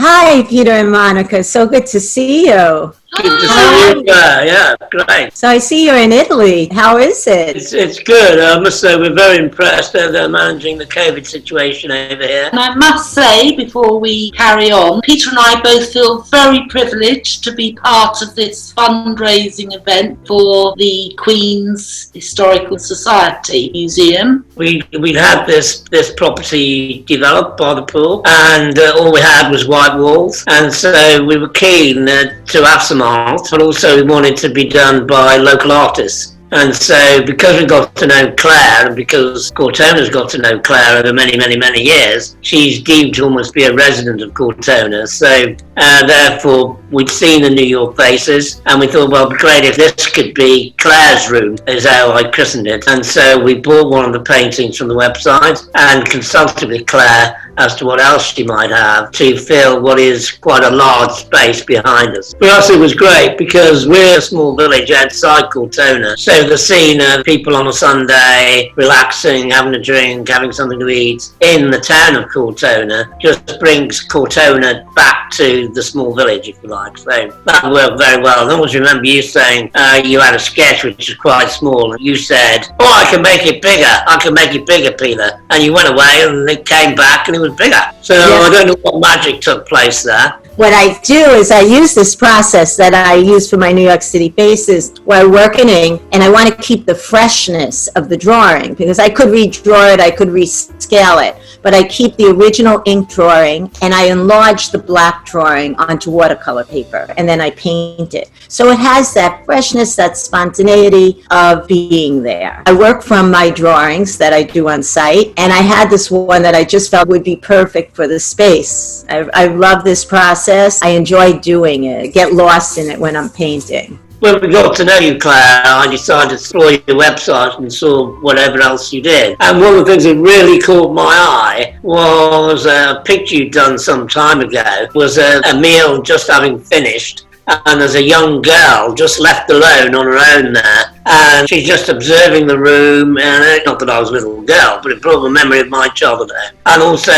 Hi, Peter and Monica. So good to see you. Good to see you. Yeah, great. So I see you're in Italy. How is it? It's good. I must say we're very impressed that they're managing the COVID situation over here. And I must say, before we carry on, Peter and I both feel very privileged to be part of this fundraising event for the Queen's Historical Society Museum. We had this property developed by the pool, and all we had was white walls, and so we were keen to have some art, but also we wanted to be done by local artists. And so because we got to know Clare, and because Cortona's got to know Clare over many, many, many years, she's deemed to almost be a resident of Cortona. So therefore, we'd seen the New York faces, and we thought, well, it'd be great if this could be Clare's room, is how I christened it. And so we bought one of the paintings from the website and consulted with Clare as to what else she might have to fill what is quite a large space behind us. For us, it was great because we're a small village outside Cortona. So the scene of people on a Sunday relaxing, having a drink, having something to eat in the town of Cortona just brings Cortona back to the small village, if you like. So that worked very well. I always remember you saying you had a sketch which was quite small, and you said, "Oh, I can make it bigger. I can make it bigger, Peter." And you went away, and it came back, and it was bigger. So I don't know what magic took place there. What I do is I use this process that I use for my New York City faces while working, and I want to keep the freshness of the drawing because I could redraw it, I could rescale it, but I keep the original ink drawing and I enlarge the black drawing onto watercolor paper and then I paint it. So it has that freshness, that spontaneity of being there. I work from my drawings that I do on site, and I had this one that I just felt would be perfect for the space. I love this process. I enjoy doing it. I get lost in it when I'm painting. When we got to know you, Clare, I decided to explore your website and saw whatever else you did. And one of the things that really caught my eye was a picture you'd done some time ago. It was a meal just having finished, and there's a young girl just left alone on her own there. And she's just observing the room, and not that I was a little girl, but it brought a memory of my childhood. And also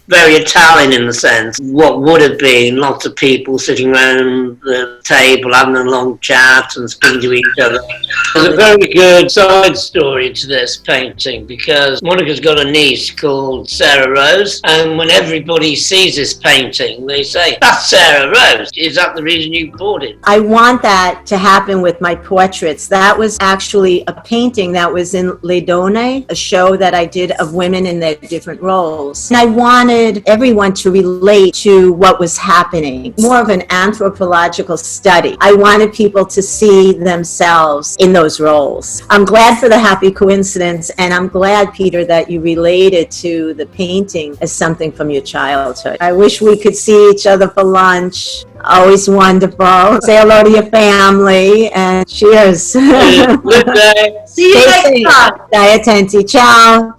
very Italian in the sense, what would have been lots of people sitting around the table having a long chat and speaking to each other. There's a very good side story to this painting because Monica's got a niece called Sarah Rose, and when everybody sees this painting, they say, "That's Sarah Rose. Is that the reason you bought it?" I want that to happen with my portraits. That was actually a painting that was in Le Donne, a show that I did of women in their different roles. And I wanted everyone to relate to what was happening, more of an anthropological study. I wanted people to see themselves in those roles. I'm glad for the happy coincidence, and I'm glad, Peter, that you related to the painting as something from your childhood. I wish we could see each other for lunch. Always wonderful. Say hello to your family and cheers. Good day. See you next time. Stai attenti. Ciao.